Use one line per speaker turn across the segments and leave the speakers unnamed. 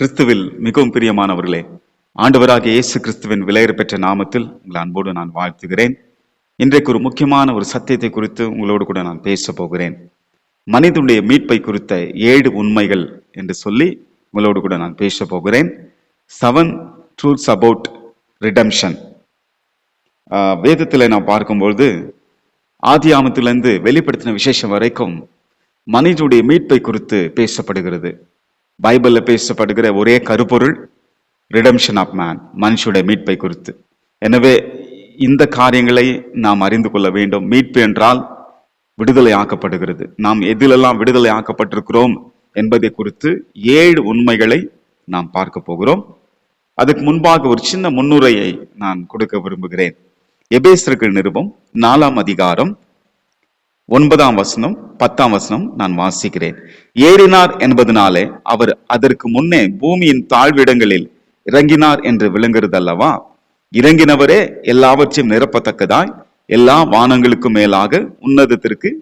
கிறிஸ்துவில் மிகவும் பிரியமானவர்களே, ஆண்டவராகிய இயேசு கிறிஸ்துவின் விலையேற பெற்ற நாமத்தில் உங்கள் அன்போடு நான் வாழ்த்துகிறேன். இன்றைக்கு ஒரு முக்கியமான ஒரு சத்தியத்தை குறித்து உங்களோடு கூட நான் பேச போகிறேன். மனிதனுடைய மீட்பை குறித்த 7 உண்மைகள் என்று சொல்லி உங்களோடு கூட நான் பேச போகிறேன். 7 truths about redemption. வேதத்தில் நான் பார்க்கும்பொழுது ஆதியாமத்திலிருந்து வெளிப்படுத்தின விசேஷம் வரைக்கும் மனிதனுடைய மீட்பை குறித்து பேசப்படுகிறது. பைபிள்ல பேசப்படுகிற ஒரே கருப்பொருள் ரிடம்ஷன் ஆஃப் மேன், மனுஷனுடைய மீட்பை குறித்து. எனவே இந்த காரியங்களை நாம் அறிந்து கொள்ள வேண்டும். மீட்பு என்றால் விடுதலை ஆக்கப்படுகிறது. நாம் எதிலெல்லாம் விடுதலை ஆக்கப்பட்டிருக்கிறோம் என்பதை குறித்து 7 உண்மைகளை நாம் பார்க்க போகிறோம். அதுக்கு முன்பாக ஒரு சின்ன முன்னுரையை நான் கொடுக்க விரும்புகிறேன். எபேசியர்கள் நிருபம் 4ஆம் அதிகாரம் 9ஆம் வசனம் 10ஆம் வசனம் நான் வாசிக்கிறேன். ஏறினார் என்பதனாலே அவர் அதற்கு முன்னே பூமியின் தாழ்விடங்களில் இறங்கினார் என்று விளங்குகிறது அல்லவா? இறங்கினவரே எல்லாவற்றையும் நிரப்பத்தக்கதாய் எல்லா வானங்களுக்கும் மேலாக உன்னதத்திற்கு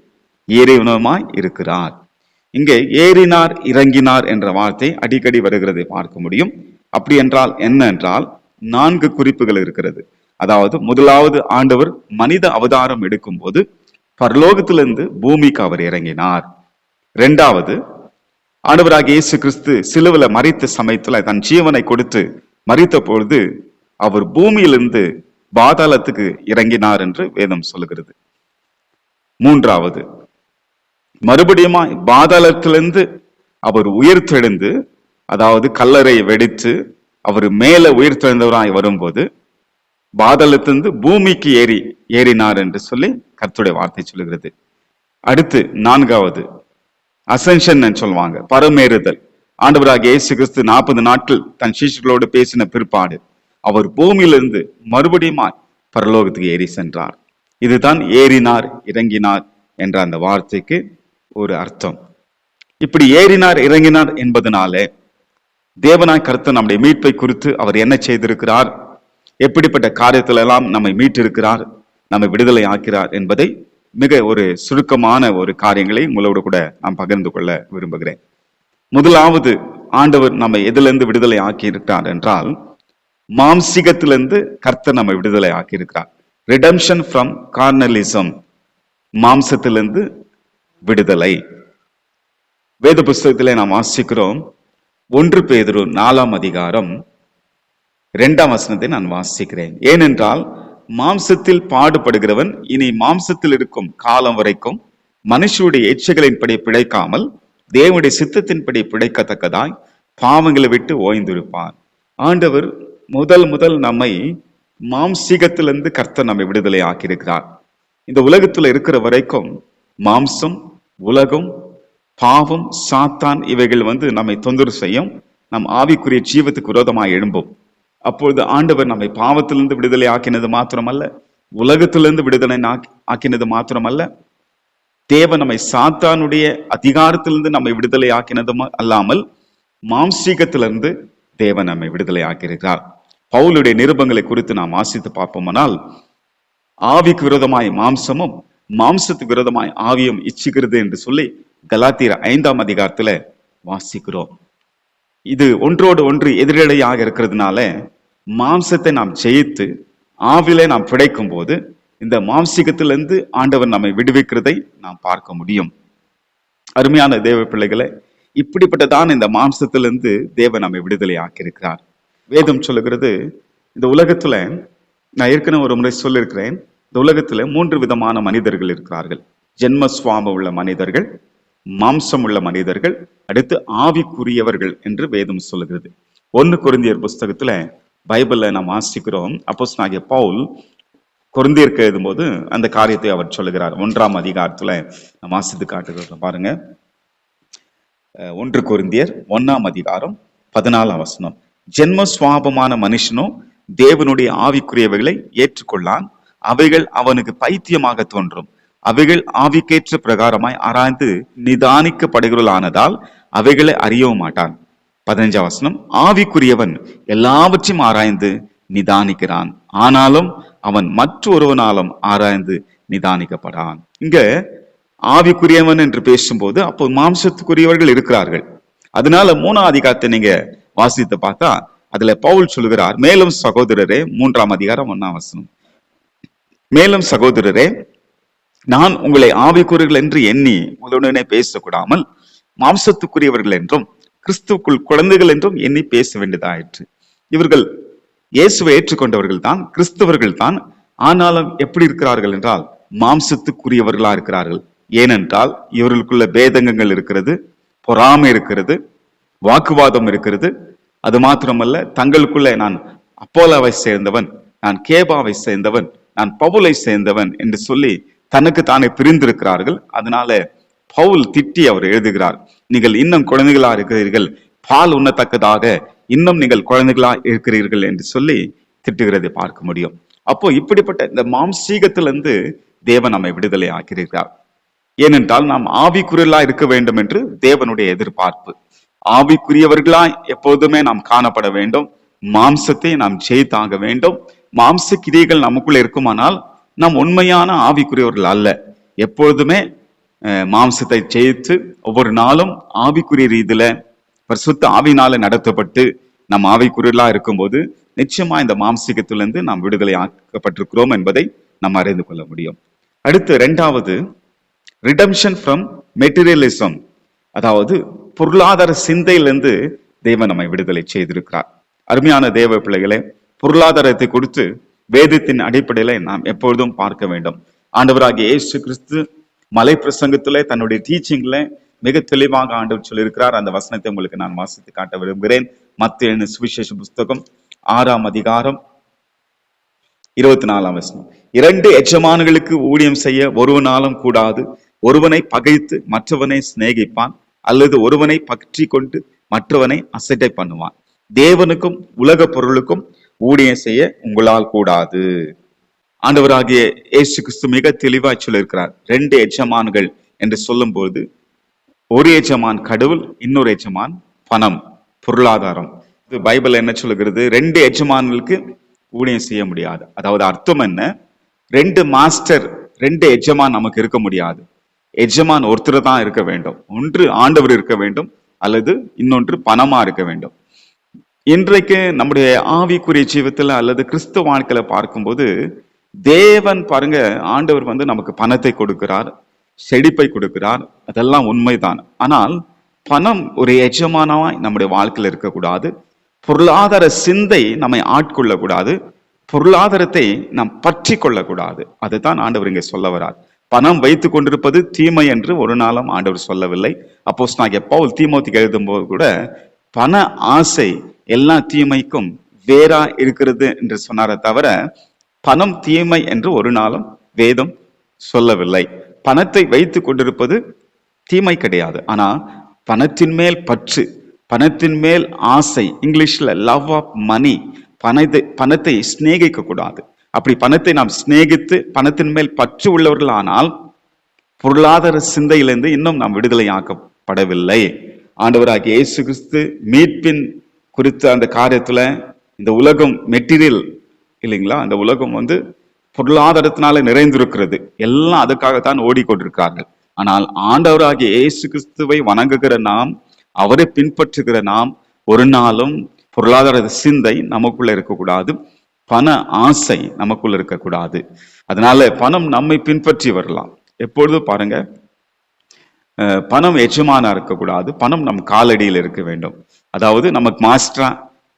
ஏறினமாய் இருக்கிறார். இங்கே ஏறினார் இறங்கினார் என்ற வார்த்தை அடிக்கடி வருகிறதை பார்க்க முடியும். அப்படி என்றால் என்ன என்றால் 4 குறிப்புகள் இருக்கிறது. அதாவது முதலாவது, ஆண்டவர் மனித அவதாரம் எடுக்கும் போது பரலோகத்திலிருந்து பூமிக்கு அவர் இறங்கினார். 2வது, ஆண்டவராகிய இயேசு கிறிஸ்து சிலுவையில மரித்த சமயத்துல தன் ஜீவனை கொடுத்து மரித்த பொழுது அவர் பூமியிலிருந்து பாதாளத்துக்கு இறங்கினார் என்று வேதம் சொல்லுகிறது. 3வது, மறுபடியும் பாதாளத்திலிருந்து அவர் உயிர்த்தெழுந்து, அதாவது கல்லறை வெடித்து அவர் மேல உயிர்த்தெழுந்தவராய் வரும்போது பாதாளத்திலிருந்து பூமிக்கு ஏறினார் என்று சொல்லி கர்த்தருடைய வார்த்தை சொல்லுகிறது. அடுத்து 4வது, அசென்ஷன் சொல்லுவாங்க, பரமேறுதல். ஆண்டவராகிய இயேசு கிறிஸ்து 40 நாட்கள் தன் சீஷர்களோடு பேசின பிற்பாடு அவர் பூமியிலிருந்து மறுபடியும் பரலோகத்துக்கு ஏறி சென்றார். இதுதான் ஏறினார் இறங்கினார் என்ற அந்த வார்த்தைக்கு ஒரு அர்த்தம். இப்படி ஏறினார் இறங்கினார் என்பதனாலே தேவனாய் கர்த்தர் நம்முடைய மீட்பை குறித்து அவர் என்ன செய்திருக்கிறார், எப்படிப்பட்ட காரியத்துல எல்லாம் நம்மை மீட்டிருக்கிறார், நம்மை விடுதலை ஆக்கிறார் என்பதை மிக ஒரு சுருக்கமான ஒரு காரியங்களை உங்களோடு கூட நான் பகிர்ந்து கொள்ள விரும்புகிறேன். முதலாவது, ஆண்டவர் நம்மை எதிலிருந்து விடுதலை ஆக்கி இருக்கிறார் என்றால் மாம்சிகத்திலிருந்து கர்த்தர் நம்மை விடுதலை ஆக்கி இருக்கிறார். ரிடம்ஷன் ஃப்ரம் கார்னலிசம், மாம்சத்திலிருந்து விடுதலை. வேத புஸ்தகத்திலே நாம் வாசிக்கிறோம். 1 பேதுரு 4ஆம் அதிகாரம் 2ஆம் வசனத்தை நான் வாசிக்கிறேன். ஏனென்றால் மாம்சத்தில் பாடுபடுகிறவன் இனி மாம்சத்தில் இருக்கும் காலம் வரைக்கும் மனுஷருடைய இச்சைகளின்படி பிழைக்காமல் தேவனுடைய சித்தத்தின்படி பிழைக்கத்தக்கதாய் பாவங்களை விட்டு ஓய்ந்திருப்பான். ஆண்டவர் முதல் நம்மை மாம்சீகத்திலிருந்து கர்த்தர் நம்மை விடுதலை ஆக்கியிருக்கிறார். இந்த உலகத்துல இருக்கிற வரைக்கும் மாம்சம், உலகம், பாவம், சாத்தான் இவைகள் நம்மை தொந்தரவு செய்யும். நம் ஆவிக்குரிய ஜீவத்துக்கு விரோதமாக எழும்பும். அப்பொழுது ஆண்டவர் நம்மை பாவத்திலிருந்து விடுதலை ஆக்கினது மாத்திரமல்ல, உலகத்திலிருந்து விடுதலை ஆக்கினது மாத்திரமல்ல, தேவன் நம்மை சாத்தானுடைய அதிகாரத்திலிருந்து நம்மை விடுதலை ஆக்கினதும் அல்லாமல் மாம்சீகத்திலிருந்து தேவன் நம்மை விடுதலை ஆக்கியிருக்கிறார். பவுலுடைய நிருபங்களை குறித்து நாம் வாசித்து பார்ப்போமானால், ஆவிக்கு விரோதமாய் மாம்சமும் மாம்சத்துக்கு விரோதமாய் ஆவியும் இச்சிக்கிறது என்று சொல்லி கலாத்தியர் 5ஆம் அதிகாரத்துல வாசிக்கிறோம். இது ஒன்றோடு ஒன்று எதிரடையாக இருக்கிறதுனால மாம்சத்தை நாம் ஜெயித்து ஆவிலே நாம் பிழைக்கும் போது இந்த மாம்சிகத்திலிருந்து ஆண்டவர் நம்மை விடுவிக்கிறதை நாம் பார்க்க முடியும். அருமையான தேவ பிள்ளைகளை, இப்படிப்பட்டதான் இந்த மாம்சத்திலிருந்து தேவன் நம்மை விடுதலை ஆக்கியிருக்கிறார். வேதம் சொல்லுகிறது, இந்த உலகத்துல நான் ஏற்கனவே ஒரு முறை சொல்லியிருக்கிறேன், இந்த உலகத்துல 3 விதமான மனிதர்கள் இருக்கிறார்கள். ஜென்ம சுவாபம் உள்ள மனிதர்கள், மாம்சம் உள்ள மனிதர்கள், அடுத்து ஆவிக்குரியவர்கள் என்று வேதம் சொல்லுகிறது. 1 கொரிந்தியர் புஸ்தகத்துல பைபிள்ல நாம் வாசிக்கிறோம். அப்போஸ்தலனாகிய பவுல் கொரிந்தியருக்கு எழுதும்போது அந்த காரியத்தை அவர் சொல்லுகிறார். 1ஆம் அதிகாரத்துல நாம் வாசித்து காட்டுகிறோம் பாருங்க. 1 கொரிந்தியர் 1ஆம் அதிகாரம் 14ஆம் வசனம். ஜென்ம சுவாபமான மனுஷனோ தேவனுடைய ஆவிக்குரியவைகளை ஏற்றுக்கொள்ளான், அவைகள் அவனுக்கு பைத்தியமாக தோன்றும், அவைகள் ஆவிக்கேற்ற பிரகாரமாய் ஆராய்ந்து நிதானிக்கப்படுகிறதானதால் அவைகளை அறியவும் மாட்டான். 15ஆம் வசனம். ஆவிக்குரியவன் எல்லாவற்றையும் ஆராய்ந்து நிதானிக்கிறான், ஆனாலும் அவன் மற்றொருவனாலும் ஆராய்ந்து நிதானிக்கப்படான். இங்க ஆவிக்குரியவன் என்று பேசும்போது அப்போ மாம்சத்துக்குரியவர்கள் இருக்கிறார்கள். அதனால 3ஆம் அதிகாரத்தை நீங்க வாசித்து பார்த்தா அதுல பவுல் சொல்லுகிறார், மேலும் சகோதரரே, 3ஆம் அதிகாரம் 1ஆம் வசனம், மேலும் சகோதரரே, நான் உங்களை ஆவிக்குரியர்கள் என்று எண்ணி உங்களுடனே பேசக்கூடாமல் மாம்சத்துக்குரியவர்கள் என்றும் கிறிஸ்துவுக்குள் குழந்தைகள் என்றும் எண்ணி பேச வேண்டியதாயிற்று. இவர்கள் இயேசுவை ஏற்றுக்கொண்டவர்கள் தான், கிறிஸ்தவர்கள் தான். ஆனாலும் எப்படி இருக்கிறார்கள் என்றால் மாம்சத்துக்குரியவர்களா இருக்கிறார்கள். ஏனென்றால் இவர்களுக்குள்ள பேதங்கங்கள் இருக்கிறது, பொறாமை இருக்கிறது, வாக்குவாதம் இருக்கிறது. அது மாத்திரமல்ல, தங்களுக்குள்ள நான் அப்போலாவை சேர்ந்தவன், நான் கேபாவை சேர்ந்தவன், நான் பவுலை சேர்ந்தவன் என்று சொல்லி தனக்கு தானே பிரிந்திருக்கிறார்கள். அதனால பவுல் திட்டி அவர் எழுதுகிறார், நீங்கள் இன்னும் குழந்தைகளா இருக்கிறீர்கள், பால் உண்ணத்தக்கதாக இன்னும் நீங்கள் குழந்தைகளா இருக்கிறீர்கள் என்று சொல்லி திட்டுகிறதை பார்க்க முடியும். அப்போ இப்படிப்பட்ட இந்த மாம்சீகத்திலிருந்து தேவன் நம்மை விடுதலை ஆக்கியிருக்கிறார். ஏனென்றால் நாம் ஆவிக்குரியலா இருக்க வேண்டும் என்று தேவனுடைய எதிர்பார்ப்பு. ஆவிக்குரியவர்களாய் எப்போதுமே நாம் காணப்பட வேண்டும். மாம்சத்தை நாம் ஜெயித்தாக வேண்டும். மாம்ச கிரியைகள் நமக்குள்ள இருக்குமானால் நாம் உண்மையான ஆவிக்குரியவர்கள் அல்ல. எப்பொழுதுமே மாம்சத்தை ஜெயித்து ஒவ்வொரு நாளும் ஆவிக்குரிய ரீதியில பரிசுத்த ஆவியினால நடத்தப்பட்டு நாம் ஆவிக்குரியலா இருக்கும்போது நிச்சயமா இந்த மாம்சீகத்திலிருந்து நாம் விடுதலை ஆக்கப்பட்டிருக்கிறோம் என்பதை நாம் அறிந்து கொள்ள முடியும். அடுத்து 2வது, ரிடம்ஷன் ஃப்ரம் மெட்டீரியலிசம், அதாவது பொருளாதார சிந்தையிலிருந்து தேவன் நம்மை விடுதலை செய்திருக்கிறார். அருமையான தேவ பிள்ளைகளே, பொருளாதாரத்தை கொடுத்து வேதத்தின் அடிப்படையில நாம் எப்பொழுதும் பார்க்க வேண்டும். ஆண்டவராகிய இயேசு கிறிஸ்து மலை பிரசங்கத்திலே தன்னுடைய டீச்சிங்ல மிக தெளிவாக ஆண்டவர் சொல்லியிருக்கிறார். அந்த வசனத்தை உங்களுக்கு நான் வாசித்து காட்ட விரும்புகிறேன். மத்தேயு சுவிசேஷ புஸ்தகம் 6ஆம் அதிகாரம் 24ஆம் வசனம். 2 எஜமான்களுக்கு ஊழியம் செய்ய ஒருவனாலும் கூடாது. ஒருவனை பகைத்து மற்றவனை சிநேகிப்பான், அல்லது ஒருவனை பற்றி கொண்டு மற்றவனை அசட்டை பண்ணுவான். தேவனுக்கும் உலக பொருளுக்கும் ஊழியம் செய்ய உங்களால் கூடாது. ஆண்டவராகிய இயேசு கிறிஸ்து மிக தெளிவாய் சொல்லியிருக்கிறார். 2 எஜமான்கள் என்று சொல்லும் போது, ஒரு எஜமான் கடவுள், இன்னொரு எஜமான் பணம், பொருளாதாரம். பைபிள் என்ன சொல்லுகிறது? 2 எஜமான்களுக்கு ஊழியம் செய்ய முடியாது. அதாவது அர்த்தம் என்ன? 2 மாஸ்டர், 2 எஜமான் நமக்கு இருக்க முடியாது. எஜமான் ஒருத்தர் தான் இருக்க வேண்டும். ஒன்று ஆண்டவர் இருக்க வேண்டும், அல்லது இன்னொன்று பணமா இருக்க வேண்டும். இன்றைக்கு நம்முடைய ஆவிக்குரிய ஜீவத்துல அல்லது கிறிஸ்துவ வாழ்க்கையில பார்க்கும்போது தேவன் பாருங்க, ஆண்டவர் நமக்கு பணத்தை கொடுக்கிறார், செழிப்பை கொடுக்கிறார், அதெல்லாம் உண்மைதான். ஆனால் பணம் ஒரு எஜமானமாய் நம்முடைய வாழ்க்கையில் இருக்கக்கூடாது. பொருளாதார சிந்தை நம்மை ஆட்கொள்ளக்கூடாது. பொருளாதாரத்தை நாம் பற்றி கொள்ளக்கூடாது. அதுதான் ஆண்டவர் இங்கே சொல்ல வரார். பணம் வைத்துக் கொண்டிருப்பது தீமை என்று ஒரு நாளும் ஆண்டவர் சொல்லவில்லை. அப்போஸ்தலனாகிய பவுல் தீமோத்தேயுக்கு எழுதும்போது கூட பண ஆசை எல்லா தீமைக்கும் வேறா இருக்கிறது என்று சொன்னாரே தவிர பணம் தீமை என்று ஒரு நாளும் வேதம் சொல்லவில்லை. பணத்தை வைத்துக் கொண்டிருப்பது தீமை கிடையாது. ஆனா பணத்தின் மேல் பற்று, பணத்தின் மேல் ஆசை, இங்கிலீஷ்ல லவ் ஆஃப் மணி, பணத்தை சிநேகிக்க கூடாது. அப்படி பணத்தை நாம் சிநேகித்து பணத்தின் மேல் பற்று உள்ளவர்கள் ஆனால் பொருளாதார சிந்தையிலிருந்து இன்னும் நாம் விடுதலை ஆக்கப்படவில்லை. ஆண்டவராகிய இயேசு கிறிஸ்து மீட்பின் குறித்த அந்த காரியத்துல, இந்த உலகம் மெட்டீரியல் இல்லைங்களா, அந்த உலகம் பொருளாதாரத்தினால நிறைந்திருக்கிறது, எல்லாம் அதுக்காகத்தான் ஓடிக்கொண்டிருக்கிறார்கள். ஆனால் ஆண்டவராகிய இயேசு கிறிஸ்துவை வணங்குகிற நாம், அவரை பின்பற்றுகிற நாம் ஒரு நாளும் பொருளாதார சிந்தை நமக்குள்ள இருக்கக்கூடாது, பண ஆசை நமக்குள்ள இருக்கக்கூடாது. அதனால பணம் நம்மை பின்பற்றி வரலாம். எப்பொழுது பாருங்க, பணம் எஜமானா இருக்கக்கூடாது, பணம் நம் காலடியில் இருக்க வேண்டும். அதாவது நமக்கு மாஸ்டரா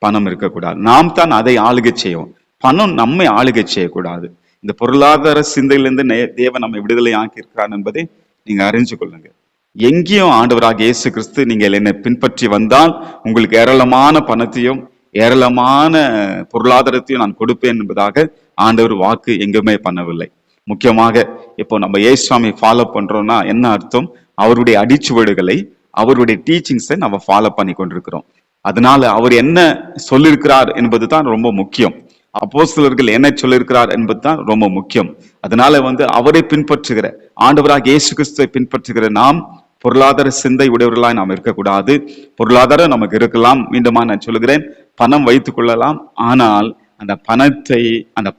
பணம் இருக்கக்கூடாது, நாம் தான் அதை ஆளுகை செய்வோம். பணம் நம்மை ஆளுகை செய்யக்கூடாது. இந்த பொருளாதார சிந்தையிலிருந்து தேவன் நம்மை விடுதலை ஆக்கி இருக்கிறார் என்பதை நீங்க அறிஞ்சு கொள்ளுங்க. எங்கேயும் ஆண்டவராக இயேசு கிறிஸ்து நீங்கள் என்னை பின்பற்றி வந்தால் உங்களுக்கு ஏராளமான பணத்தையும் ஏராளமான பொருளாதாரத்தையும் நான் கொடுப்பேன் என்பதாக ஆண்டவர் வாக்கு எங்குமே பண்ணவில்லை. முக்கியமாக இப்போ நம்ம இயேசுவை ஃபாலோ பண்றோம்னா என்ன அர்த்தம்? அவருடைய அடிச்சுவடுகளை, அவருடைய டீச்சிங்ஸை நம்ம ஃபாலோ பண்ணி கொண்டிருக்கிறோம். அதனால அவர் என்ன சொல்லியிருக்கிறார் என்பது தான் ரொம்ப முக்கியம். அப்போஸ்தலர்கள் என்ன சொல்லியிருக்கிறார் என்பது தான் ரொம்ப முக்கியம். அதனால அவரை பின்பற்றுகிற, ஆண்டவராக இயேசு கிறிஸ்துவை பின்பற்றுகிற நாம் பொருளாதார சிந்தை உடையவர்களாய் நாம் இருக்கக்கூடாது. பொருளாதாரம் நமக்கு இருக்கலாம், மீண்டுமா நான் சொல்லுகிறேன், பணம் வைத்துக் கொள்ளலாம். ஆனால் அந்த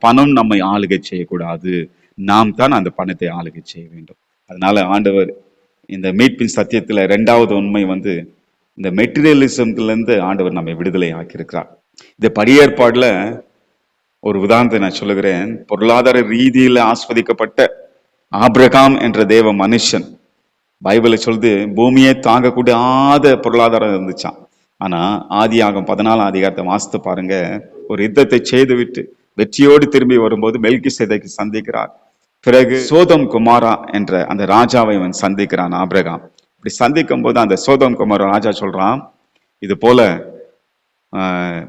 பணம் நம்மை ஆளுகை செய்யக்கூடாது. நாம் தான் அந்த பணத்தை ஆளுகை செய்ய வேண்டும். அதனால ஆண்டவர் இந்த மீட்பின் சத்தியத்துல 2வது உண்மை இந்த மெட்டீரியலிசம்ல இருந்து ஆண்டவர் நம்மை விடுதலை ஆக்கியிருக்கிறார். இந்த படியேற்பாடுல ஒரு உதாரணத்தை நான் சொல்லுகிறேன். பொருளாதார ரீதியில ஆஸ்வதிக்கப்பட்ட ஆபிரகாம் என்ற தேவ மனுஷன், பைபிளை சொல்லுது பூமியை தாங்கக்கூடாத பொருளாதாரம் இருந்துச்சான். ஆனா ஆதியாகமம் 14 அதிகாரத்தை வாசித்து பாருங்க. ஒரு யுத்தத்தை செய்து விட்டு வெற்றியோடு திரும்பி வரும்போது மெல்கிசேதேக்கை சந்திக்கிறார். பிறகு சோதம் குமாரா என்ற அந்த ராஜாவை அவன் சந்திக்கிறான் ஆபிரகாம். இப்படி சந்திக்கும் போது அந்த சோதம் குமார ராஜா சொல்றான், இது போல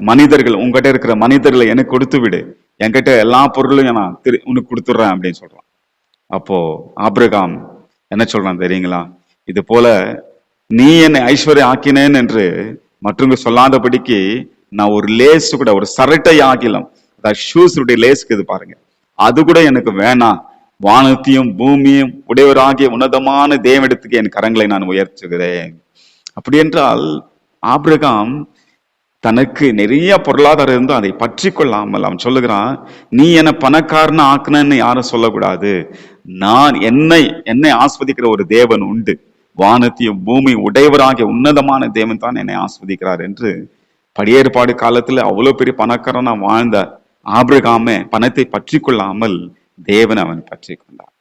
மனிதர்கள், உங்ககிட்ட இருக்கிற மனிதர்களை எனக்கு கொடுத்து விடு, என்கிட்ட எல்லா பொருளையும் நான் உனக்கு கொடுத்துட்றேன் அப்படின்னு சொல்றான். அப்போ ஆபிரகாம் என்ன சொல்றான் தெரியுங்களா? இது போல நீ என்னை ஐஸ்வர்யம் ஆக்கினேன் என்று மற்றவங்க சொல்லாதபடிக்கு நான் ஒரு லேஸ் கூட, ஒரு சரட்டை ஆகிலம், ஷூஸுடைய லேஸ்க்கு இது பாருங்க, அது கூட எனக்கு வேணாம். வானத்தையும் பூமியும் உடையவராகிய உன்னதமான தேவனிடத்துக்கு என் கரங்களை நான் உயர்த்துகிறேன். அப்படி என்றால் ஆபிரகாம் தனக்கு நிறைய பொருளாதாரம் இருந்தும் அதை பற்றி கொள்ளாமல் அவன் சொல்லுகிறான், நீ என்னை பணக்காரன ஆக்குனன்னு யாரும் சொல்லக்கூடாது. நான் என்னை ஆஸ்வதிக்கிற ஒரு தேவன் உண்டு. வானத்தையும் பூமி உடையவராகிய உன்னதமான தேவன் தான் என்னை ஆஸ்வதிக்கிறார் என்று படியேற்பாடு காலத்துல அவ்வளவு பெரிய பணக்காரனா வாழ்ந்த ஆபிரகாமே பணத்தை பற்றி கொள்ளாமல் தேவன் அவன் பற்றி கொண்டான்.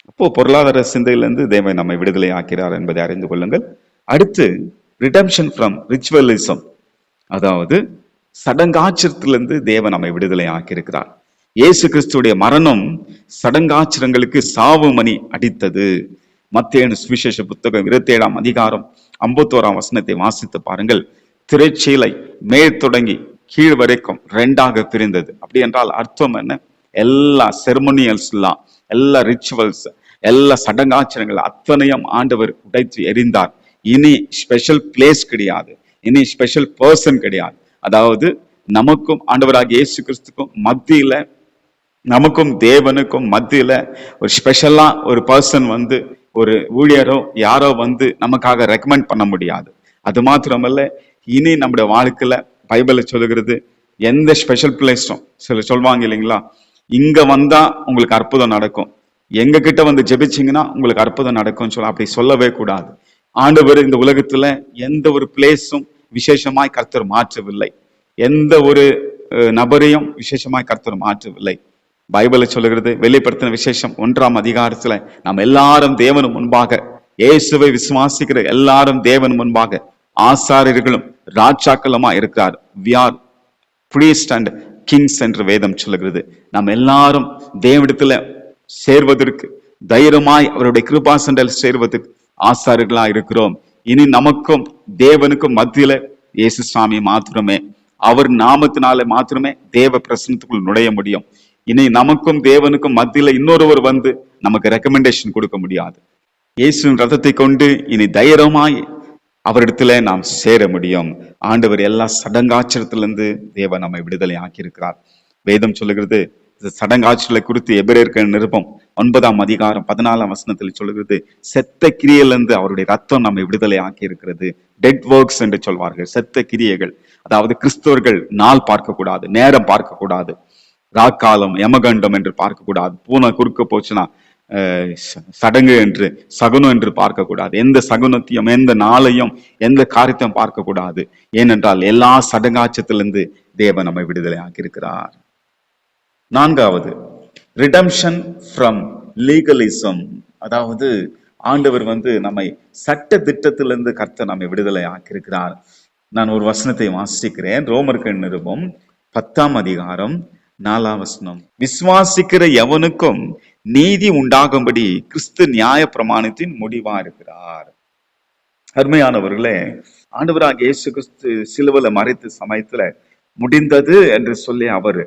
அப்போ பொருளாதார சிந்தையிலிருந்து தேவன் நம்மை விடுதலை ஆக்கிறார் என்பதை அறிந்து கொள்ளுங்கள். அடுத்து ரிடம்ஷன் ஃப்ரம் ரிச்சுவலிசம், அதாவது சடங்காச்சரத்திலிருந்து தேவன் நம்மை விடுதலை ஆக்கியிருக்கிறார். இயேசு கிறிஸ்துடைய மரணம் சடங்காச்சரங்களுக்கு சாவு மணி அடித்தது. மத்தேயு சுவிசேஷ புத்தகம் 27 அதிகாரம் 51 வசனத்தை வாசித்து பாருங்கள். திரைச்சீலை மேல் தொடங்கி கீழ் வரைக்கும் 2ஆக பிரிந்தது. அப்படி என்றால் அர்த்தம் என்ன? எல்லா செரமோனியல்ஸ் எல்லாம், எல்லா ரிச்சுவல்ஸ், எல்லா சடங்காச்சரங்கள் அத்தனையும் ஆண்டவர் உடைத்து எறிந்தார். இனி ஸ்பெஷல் பிளேஸ் கிடையாது, இனி ஸ்பெஷல் பர்சன் கிடையாது. அதாவது நமக்கும் ஆண்டவராகிய இயேசு கிறிஸ்துக்கும் மத்தியில, நமக்கும் தேவனுக்கும் மத்தியில ஒரு ஸ்பெஷலா ஒரு பர்சன் வந்து, ஒரு ஊழியரோ யாரோ வந்து நமக்காக ரெக்கமெண்ட் பண்ண முடியாது. அது மாத்திரமல்ல, இனி நம்முடைய வாழ்க்கையில பைபிளை சொல்லுகிறது, எந்த ஸ்பெஷல் பிளேஸும், சில சொல்லுவாங்க இல்லைங்களா, இங்க வந்தா உங்களுக்கு அற்புதம் நடக்கும், எங்க கிட்ட வந்து ஜெபிச்சிங்கன்னா உங்களுக்கு அற்புதம் நடக்கும் சொல்ல, அப்படி சொல்லவே கூடாது. ஆண்டவர் இந்த உலகத்துல எந்த ஒரு பிளேஸும் விசேஷமாய் கர்த்தர் மாற்றவில்லை, எந்த ஒரு நபரையும் விசேஷமாய் கர்த்தர் மாற்றவில்லை. பைபிளை சொல்லுகிறது, வெளிப்படுத்தின விசேஷம் 1ஆம் அதிகாரத்துல நாம் எல்லாரும் தேவன் முன்பாக, இயேசுவை விசுவாசிக்கிற எல்லாரும் தேவன் முன்பாக ஆசாரியர்களும் ராஜாக்களுமா இருக்கிறார். we are priests and kings என்று வேதம் சொல்லுகிறது. நாம் எல்லாரும் தேவனிடத்துல சேர்வதற்கு, தைரியமாய் அவருடைய கிருபாசனத்தில் சேர்வதற்கு ஆசாரியர்களா இருக்கிறோம். இனி நமக்கும் தேவனுக்கும் மத்தியில இயேசு சாமி மாத்திரமே, அவர் நாமத்தினால மாத்திரமே தேவ பிரசன்னத்துக்குள் நுழைய முடியும். இனி நமக்கும் தேவனுக்கும் மத்தியில இன்னொருவர் வந்து நமக்கு ரெக்கமெண்டேஷன் கொடுக்க முடியாது. இயேசுவின் ரத்தத்தை கொண்டு இனி தைரியமாய் அவரிடத்துல நாம் சேர முடியும். ஆண்டவர் எல்லா சடங்காச்சரத்திலிருந்து தேவன் நம்மை விடுதலை ஆக்கியிருக்கிறார். வேதம் சொல்லுகிறது, சடங்காச்சலை குறித்து எபிரேயருக்கு நிருபம் 9ஆம் அதிகாரம் 14ஆம் வசனத்தில் சொல்லுகிறது, செத்த கிரியையிலிருந்து அவருடைய ரத்தம் நம்மை விடுதலை ஆக்கி இருக்கிறது. டெட் ஒர்க்ஸ் என்று சொல்வார்கள், செத்த கிரியைகள். அதாவது கிறிஸ்தவர்கள் நாள் பார்க்க கூடாது, நேரம் பார்க்க கூடாது, ராக்காலம் யமகண்டம் என்று பார்க்க கூடாது, பூனை குறுக்க போச்சுன்னா சடங்கு என்று சகுனம் என்று பார்க்க கூடாது, எந்த சகுனத்தையும் எந்த நாளையும் எந்த காரியத்தையும் பார்க்க கூடாது. ஏனென்றால் எல்லா சடங்காச்சத்திலிருந்து தேவன் நம்மை விடுதலை ஆக்கியிருக்கிறார். 4வது ரிடம்ஷன் ஃப்ரம் லீகலிசம், அதாவது ஆண்டவர் வந்து நம்மை சட்ட திட்டத்திலிருந்து கர்த்தர் நம்மை விடுதலை ஆக்கியிருக்கிறார். நான் ஒரு வசனத்தை வாசிக்கிறேன். ரோமர்கள் நிருபம் 10ஆம் அதிகாரம் 4ஆம் வசனம், விசுவாசிக்கிற எவனுக்கும் நீதி உண்டாகும்படி கிறிஸ்து நியாய பிரமாணத்தின் முடிவா இருக்கிறார். அருமையானவர்களே, ஆண்டவராக இயேசு கிறிஸ்து சிலுவையில மரித்த சமயத்துல முடிந்தது என்று சொல்லி அவர்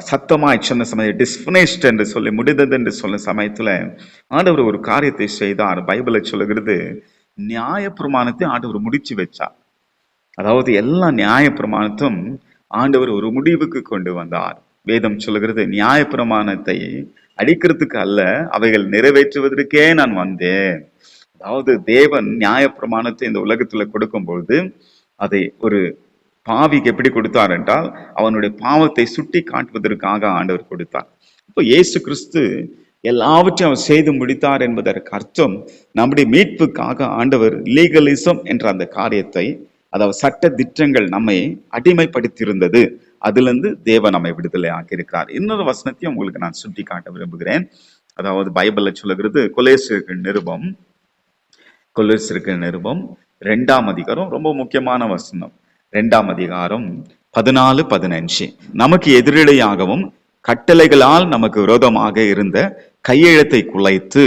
சத்தமாய் சொன்ன சமயம், டிஸ்பினிஷ்ட் என்று சொல்லி, முடிந்தது என்று சொன்ன சமயத்துல ஆண்டவர் ஒரு காரியத்தை செய்தார். பைபிளை சொல்லுகிறது, நியாய பிரமாணத்தை ஆண்டவர் முடிச்சு வச்சார். அதாவது எல்லா நியாய பிரமாணத்தும் ஆண்டவர் ஒரு முடிவுக்கு கொண்டு வந்தார். வேதம் சொல்லுகிறது, நியாய பிரமாணத்தை அடிக்கிறதுக்கு அல்ல, அவைகள் நிறைவேற்றுவதற்கே நான் வந்தேன். அதாவது தேவன் நியாய பிரமாணத்தை இந்த உலகத்துல கொடுக்கும் பொழுது அதை ஒரு பாவிக்கு எப்படி கொடுத்தார் என்றால், அவனுடைய பாவத்தை சுட்டி காட்டுவதற்காக ஆண்டவர் கொடுத்தார். இப்போ இயேசு கிறிஸ்து எல்லாவற்றையும் அவர் செய்து முடித்தார் என்பதற்கு அர்த்தம் நம்முடைய மீட்புக்காக ஆண்டவர் லீகலிசம் என்ற அந்த காரியத்தை, அதாவது சட்ட திட்டங்கள் நம்மை அடிமைப்படுத்தியிருந்தது, அதுல இருந்து தேவன் நம்மை விடுதலை ஆக்கியிருக்கிறார். இன்னொரு வசனத்தையும் உங்களுக்கு நான் சுட்டி காட்ட விரும்புகிறேன். அதாவது பைபிள்ல சொல்லுகிறது கொலோசியர்கள் நிருபம் 2ஆம் அதிகாரம், ரொம்ப முக்கியமான வசனம். 2ஆம் அதிகாரம் 14-15. நமக்கு எதிரிடையாகவும் கட்டளைகளால் நமக்கு விரோதமாக இருந்த கையெழுத்தை குலைத்து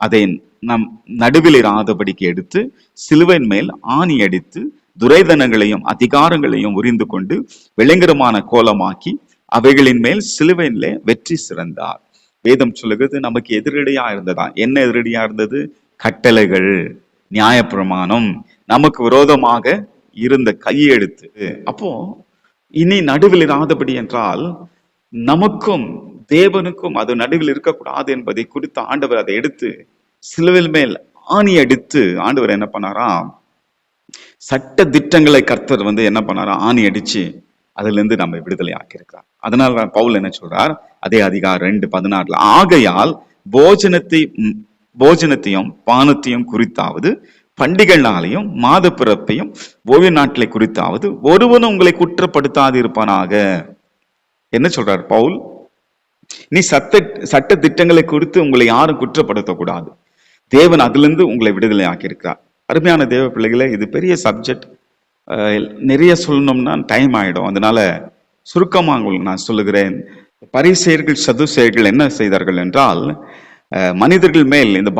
அதை நம் நடுவில் இராதபடிக்கு எடுத்து சிலுவையின் மேல் ஆணி அடித்து துரைதனங்களையும் அதிகாரங்களையும் உரிந்து கொண்டு விளங்கரமான கோலமாக்கி அவைகளின் மேல் சிலுவையிலே வெற்றி சிறந்தார். வேதம் சொல்லுகிறது நமக்கு எதிரடியா இருந்ததா. என்ன எதிரடியா இருந்தது? கட்டளைகள், நியாயப்பிரமாணம், நமக்கு விரோதமாக இருந்த கையெழுத்து. அப்போ இனி நடுவில் இராதபடி என்றால் நமக்கும் தேவனுக்கும் அது நடுவில் இருக்கக்கூடாது என்பதை குறித்து ஆண்டவர் அதை எடுத்து சிலுவையின் மேல் ஆணி அடித்து ஆண்டவர் என்ன பண்ணாராம், சட்ட திட்டங்களை கர்த்தர் என்ன பண்ணாரா, ஆணி அடிச்சு அதுல இருந்து நம்ம விடுதலை ஆக்கியிருக்கிறார். அதனால பவுல் என்ன சொல்றார், அதே அதிகாரம் 2:16, ஆகையால் போஜனத்தையும் பானத்தையும் குறித்தாவது பண்டிகைனாலையும் மாத பிறப்பையும் ஓய்வு நாட்களை குறித்தாவது ஒருவனும் உங்களை குற்றப்படுத்தாது இருப்பானாக. என்ன சொல்றார் பவுல்? நீ சட்ட திட்டங்களை குறித்து உங்களை யாரும் குற்றப்படுத்தக்கூடாது. தேவன் அதுல இருந்து உங்களை விடுதலை ஆக்கியிருக்கிறார். அருமையான தேவ பிள்ளைகளே, இது பெரிய சப்ஜெக்ட், நிறைய சொல்லணும்னா டைம் ஆயிடும். அதனால சுருக்கமா உங்களுக்கு நான் சொல்லுகிறேன். பரிசேயர்கள் சதுசேயர்கள் என்ன செய்தார்கள் என்றால், மனிதர்கள் மேல் இந்த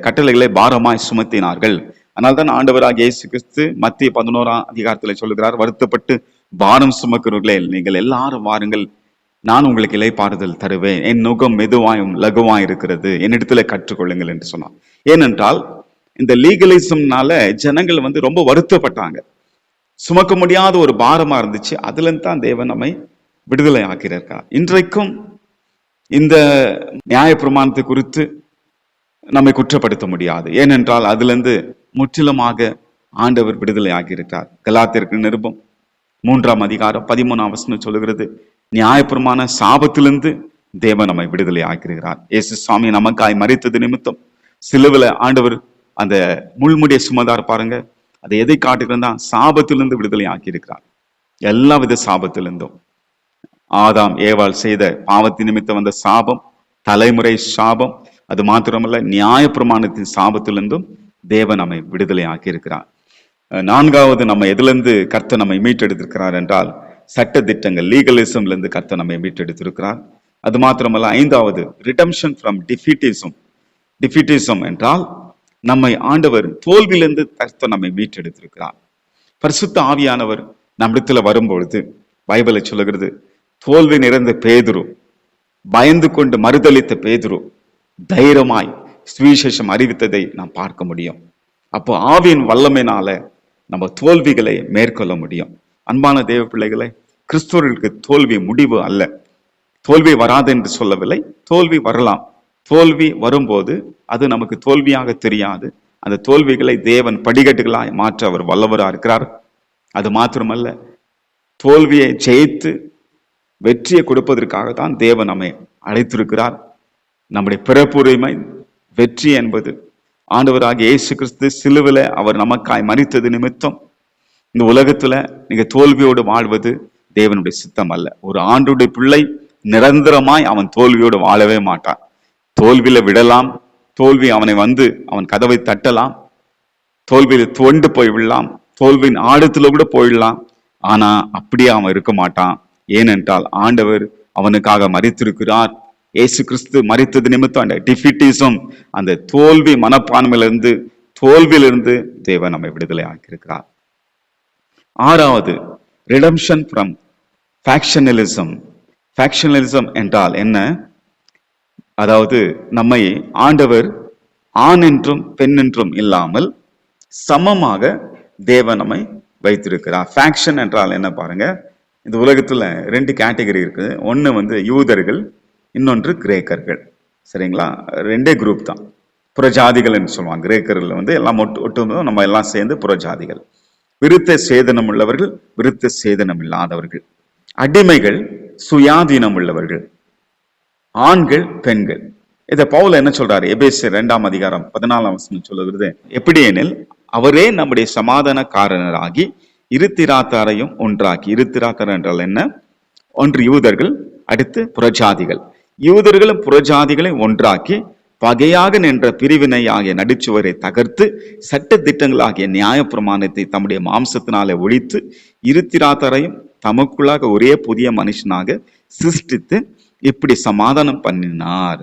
கட்டளைகளை பாரமாய் சுமத்தினார்கள். அதனால்தான் ஆண்டவராகிய இயேசு கிறிஸ்து மத்திய 11ஆம் அதிகாரத்துல சொல்லுகிறார், வருத்தப்பட்டு பாரம் சுமக்கிறவர்களே நீங்கள் எல்லாரும் வாருங்கள், நான் உங்களுக்கு இளைப்பாறுதல் தருவேன், என் நுகம் மெதுவாயும் லகுவாய் இருக்கிறது, என்னிடத்துல கற்றுக்கொள்ளுங்கள் என்று சொன்னார். ஏனென்றால் இந்த லீகலிசம்னால ஜனங்கள் ரொம்ப வருத்தப்பட்டாங்க, சுமக்க முடியாத ஒரு பாரமா இருந்துச்சு. அதுல இருந்து தான் தேவன் நம்மை விடுதலை ஆக்கியிருக்கார். இன்றைக்கும் இந்த நியாய பிரமாணத்தை குறித்து நம்மை குற்றப்படுத்த முடியாது. ஏனென்றால் அதுல இருந்து முற்றிலுமாக ஆண்டவர் விடுதலை ஆகியிருக்கிறார். கலாத்தியர்கள் நிருபம் 3ஆம் அதிகாரம் 13ஆம் வசனம் சொல்லுகிறது, நியாயப்பிரமாண சாபத்திலிருந்து தேவன் நம்மை விடுதலை ஆக்கியிருக்கிறார். இயேசு சுவாமி நமக்காய் மரித்தது நிமித்தம் சிலுவையில ஆண்டவர் அந்த முள்முடியை சுமந்தார் பாருங்க. அதை எதை காட்டுகிறதா? சாபத்திலிருந்து விடுதலை ஆக்கியிருக்கிறார். எல்லா வித சாபத்திலிருந்தும். ஆதாம் ஏவாள் செய்த பாவத்தின் நிமித்தம் வந்த சாபம், தலைமுறை சாபம், அது மாத்திரமல்ல நியாயப்பிரமாணத்தின் சாபத்திலிருந்தும் தேவன் நம்மை விடுதலை ஆக்கியிருக்கிறார். 4வது நம்ம எதிலிருந்து கர்த்தர் நம்மை மீட்டெடுத்திருக்கிறார் என்றால் சட்ட திட்டங்கள், லீகலிசம்ல இருந்து கர்த்தர் நம்மை மீட்டெடுத்திருக்கிறார். அது மாத்திரமல்ல 5வது ரிடம்ஷன் ஃப்ரம் டிஃபிட்டிசம் என்றால் நம்மை ஆண்டவர் தோல்வியிலிருந்து கர்த்தர் நம்மை மீட்டெடுத்திருக்கிறார். பரிசுத்த ஆவியானவர் நம்மிடத்துல வரும்பொழுது பைபிளை சொல்லுகிறது, தோல்வி நிறைந்த பேதுரு, பயந்து கொண்டு மறுதளித்த பேதுரு தைரியமாய் சுவிசேஷம் அறிவித்ததை நாம் பார்க்க முடியும். அப்போ ஆவியின் வல்லமையினால நம்ம தோல்விகளை மேற்கொள்ள முடியும். அன்பான தேவ பிள்ளைகளை, கிறிஸ்தவர்களுக்கு தோல்வி முடிவு அல்ல. தோல்வி வராது என்று சொல்லவில்லை, தோல்வி வரலாம். தோல்வி வரும்போது அது நமக்கு தோல்வியாக தெரியாது. அந்த தோல்விகளை தேவன் படிக்கட்டுகளாய் மாற்ற அவர் வல்லவராக இருக்கிறார். அது மாத்திரமல்ல, தோல்வியை ஜெயித்து வெற்றியை கொடுப்பதற்காக தான் தேவன் நம்மை அழைத்திருக்கிறார். நம்முடைய பிறப்புரிமை வெற்றி என்பது ஆண்டவராகிய இயேசு கிறிஸ்து சிலுவையில அவர் நமக்காய் மரித்தது நிமித்தம் இந்த உலகத்துல நீங்க தோல்வியோடு வாழ்வது தேவனுடைய சித்தம் அல்ல. ஒரு ஆண்டுடைய பிள்ளை நிரந்தரமாய் அவன் தோல்வியோடு வாழவே மாட்டான். தோல்வியில விடலாம், தோல்வி அவன் கதவை தட்டலாம், தோல்வியில துவண்டு போய் விடலாம், தோல்வியின் ஆழத்துல கூட போயிடலாம். ஆனா அப்படியே அவன் இருக்க மாட்டான். ஏனென்றால் ஆண்டவர் அவனுக்காக மரித்திருக்கிறார். இயேசு கிறிஸ்து மரித்தது நிமித்தம் அந்த டிஃபிட்டிசம், அந்த தோல்வி மனப்பான்மையிலிருந்து, தோல்வியிலிருந்து தேவன் நம்மை விடுதலை ஆக்கியிருக்கிறார். 6வது ரிடம்ஷன் ஃப்ரம் ஃபேக்ஷனலிசம். ஃபேக்ஷனலிசம் என்றால் என்ன? அதாவது நம்மை ஆண்டவர் ஆண் என்றும் பெண் என்றும் இல்லாமல் சமமாக தேவன் நம்மை வைத்திருக்கிறார். ஃபேக்ஷன் என்றால் என்ன பாருங்க, இந்த உலகத்துல 2 கேட்டகரி இருக்கு. ஒன்னு யூதர்கள், இன்னொன்று கிரேக்கர்கள். சரிங்களா? 2 குரூப் தான். புறஜாதிகள் என்று சொல்லுவாங்க. கிரேக்கர்கள் எல்லாம் ஒட்டு நம்ம எல்லாம் சேர்ந்து புறஜாதிகள். விருத்த சேதனம் உள்ளவர்கள், விருத்த சேதனம் இல்லாதவர்கள், அடிமைகள், சுயாதீனம் உள்ளவர்கள். ஆண்கள் பெண்கள். இத பவுல் என்ன சொல்றாரு? எபேசியர் 2:14 சொல்லுகிறது, எப்படி எனில் அவரே நம்முடைய சமாதானக்காரனராகி இருத்திராத்தாரையும் ஒன்றாக்கி. இருத்திராத்தார் என்றால் என்ன? ஒன்று யூதர்கள், அடுத்து புறஜாதிகள். யூதர்களும் புறஜாதிகளை ஒன்றாக்கி பகையாக நின்ற பிரிவினை ஆகிய நடுச்சுவரை தகர்த்து சட்ட திட்டங்கள் ஆகிய நியாய பிரமாணத்தை தம்முடைய மாம்சத்தினாலே ஒழித்து இருத்திராத்தாரையும் தமக்குள்ளாக ஒரே புதிய மனுஷனாக சிருஷ்டித்து இப்படி சமாதானம் பண்ணினார்.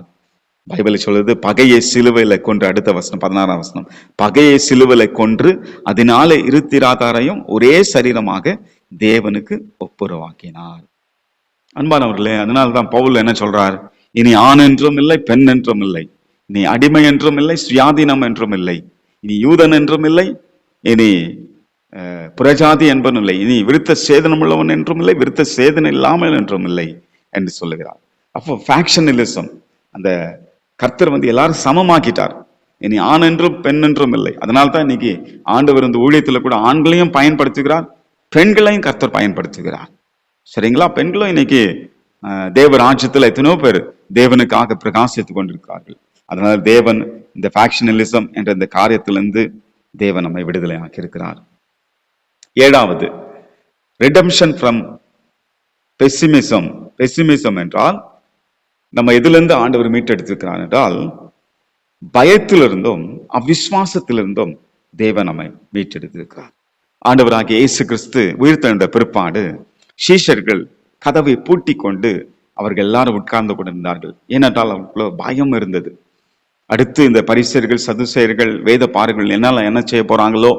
பைபிள் சொல்லுது, பகையை சிலுவையில கொன்று, அடுத்த வசனம் 16 பகையை சிலுவையில கொன்று அதனால இருத்திராதாரையும் ஒரே சரீரமாக தேவனுக்கு ஒப்புரவாக்கினார். அன்பானவர்களே, அதனால்தான் பவுல் என்ன சொல்றார்? இனி ஆண் என்றும் இல்லை, பெண் என்றும் இல்லை, இனி அடிமை என்றும் இல்லை, சுயாதீனம் என்றும் இல்லை, இனி யூதன் என்றும் இல்லை, இனி புறஜாதி என்பதும் இல்லை, இனி விருத்த சேதனம் உள்ளவன் என்றும் இல்லை, விருத்த சேதனம் இல்லாமல் என்றும் இல்லை என்று சொல்லுகிறார். அப்போ ஃபேக்ஷனலிசம், அந்த கர்த்தர் எல்லாரும் சமமாக்கிட்டார். இனி ஆண் என்றும் பெண் என்றும் இல்லை. அதனால்தான் இன்னைக்கு ஆண்டவர் இந்த ஊழியத்துல கூட ஆண்களையும் பயன்படுத்துகிறார், பெண்களையும் கர்த்தர் பயன்படுத்துகிறார். சரிங்களா? பெண்களும் இன்னைக்கு தேவ ராஜ்யத்துல எத்தனையோ பேர் தேவனுக்காக பிரகாசித்துக் கொண்டிருக்கிறார்கள். அதனால தேவன் இந்த ஃபேக்ஷனலிசம் என்ற இந்த காரியத்திலிருந்து தேவன் நம்மை விடுதலை ஆக்கியிருக்கிறார். 7வது, ரிடம்ஷன் ஃப்ரம் பெசிமிசம். பெசிமிசம் என்றால் நம்ம எதிலிருந்து ஆண்டவர் மீட்டெடுத்திருக்கிறார் என்றால் பயத்திலிருந்தும் அவிசுவாசத்திலிருந்தும் தேவன் நம்மை மீட்டெடுத்திருக்கிறார். ஆண்டவராகிய இயேசு கிறிஸ்து உயிர்த்தெழுந்த பிற்பாடு சீஷர்கள் கதவை பூட்டி கொண்டு அவர்கள் எல்லாரும் உட்கார்ந்து கொண்டிருந்தார்கள். ஏனென்றால் அவர்களுக்குள்ள பயம் இருந்தது. அடுத்து இந்த பரிசேயர்கள், சதுசேயர்கள், வேத பாரகர்கள் என்ன செய்ய போறாங்களோ,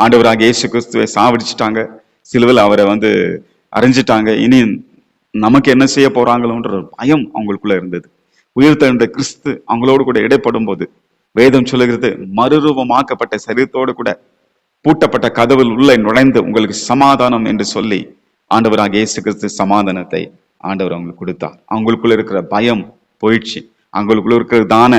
ஆண்டவராகிய இயேசு கிறிஸ்துவை சாவடிச்சுட்டாங்க, சிலுவையில் அவரை அரைஞ்சிட்டாங்க, இனி நமக்கு என்ன செய்ய போறாங்களோன்ற ஒரு பயம் அவங்களுக்குள்ள இருந்தது. உயிர்த்தெழுந்த கிறிஸ்து அவங்களோடு கூட இடைப்படும் போது வேதம் சொல்லுகிறது, மறுரூபமாக்கப்பட்ட சரீரத்தோடு கூட பூட்டப்பட்ட கதவில் உள்ள நுழைந்து உங்களுக்கு சமாதானம் என்று சொல்லி ஆண்டவராக இயேசு கிறிஸ்து சமாதானத்தை ஆண்டவர் அவங்களுக்கு கொடுத்தார். அவங்களுக்குள்ள இருக்கிற பயம் போயிடுச்சு. அவங்களுக்குள்ள இருக்கிறதான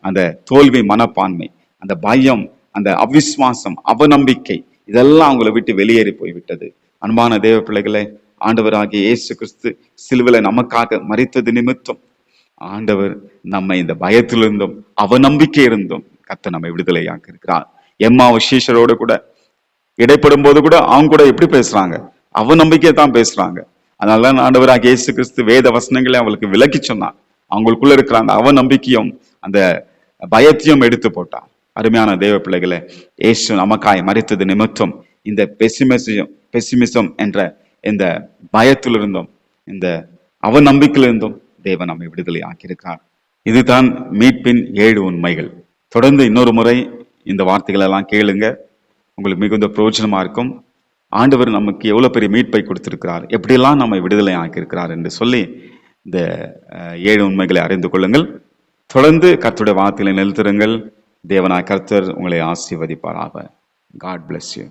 அந்த தோல்வி மனப்பான்மை, அந்த பயம், அந்த அவிசுவாசம், அவநம்பிக்கை, இதெல்லாம் அவங்களை விட்டு வெளியேறி போய்விட்டது. அன்பான தேவ பிள்ளைகளே, ஆண்டவராகிய இயேசு கிறிஸ்து சிலுவையில நமக்காக மரித்தது நிமித்தம் ஆண்டவர் நம்மை இந்த பயத்திலிருந்தும் அவநம்பிக்கை இருந்தும் கர்த்தர் நம்மை விடுதலையாக்கி இருக்கிறார். எம்மாவு சீஷரோடு கூட இடைப்படும் போது கூட அவங்க கூட எப்படி பேசுறாங்க? அவநம்பிக்கை தான் பேசுறாங்க. அதனால ஆண்டவராகிய இயேசு கிறிஸ்து வேத வசனங்களை அவங்களுக்கு விளக்கி சொன்னார். அவங்களுக்குள்ள இருக்கிற அந்த அவநம்பிக்கையும் அந்த பயத்தையும் எடுத்து போட்டார். அருமையான தேவ பிள்ளைகளை, இயேசு நமக்காய் மரித்தது நிமித்தம் இந்த பெசிமிசம் என்ற இந்த பயத்திலிருந்தும் இந்த அவநம்பிக்கையிலிருந்தும் தேவன் நம்மை விடுதலை ஆக்கியிருக்கிறார். இதுதான் மீட்பின் 7 உண்மைகள். தொடர்ந்து இன்னொரு முறை இந்த வார்த்தைகள் எல்லாம் கேளுங்க, உங்களுக்கு மிகுந்த பிரயோஜனமா இருக்கும். ஆண்டவர் நமக்கு எவ்வளவு பெரிய மீட்பை கொடுத்திருக்கிறார், எப்படியெல்லாம் நம்மை விடுதலை ஆக்கியிருக்கிறார் என்று சொல்லி இந்த 7 உண்மைகளை அறிந்து கொள்ளுங்கள். தொடர்ந்து கர்த்தருடைய வார்த்தைகளை நிறுத்துங்கள். தேவனாய் கர்த்தர் உங்களை ஆசீர்வதிப்பாராக. God bless you.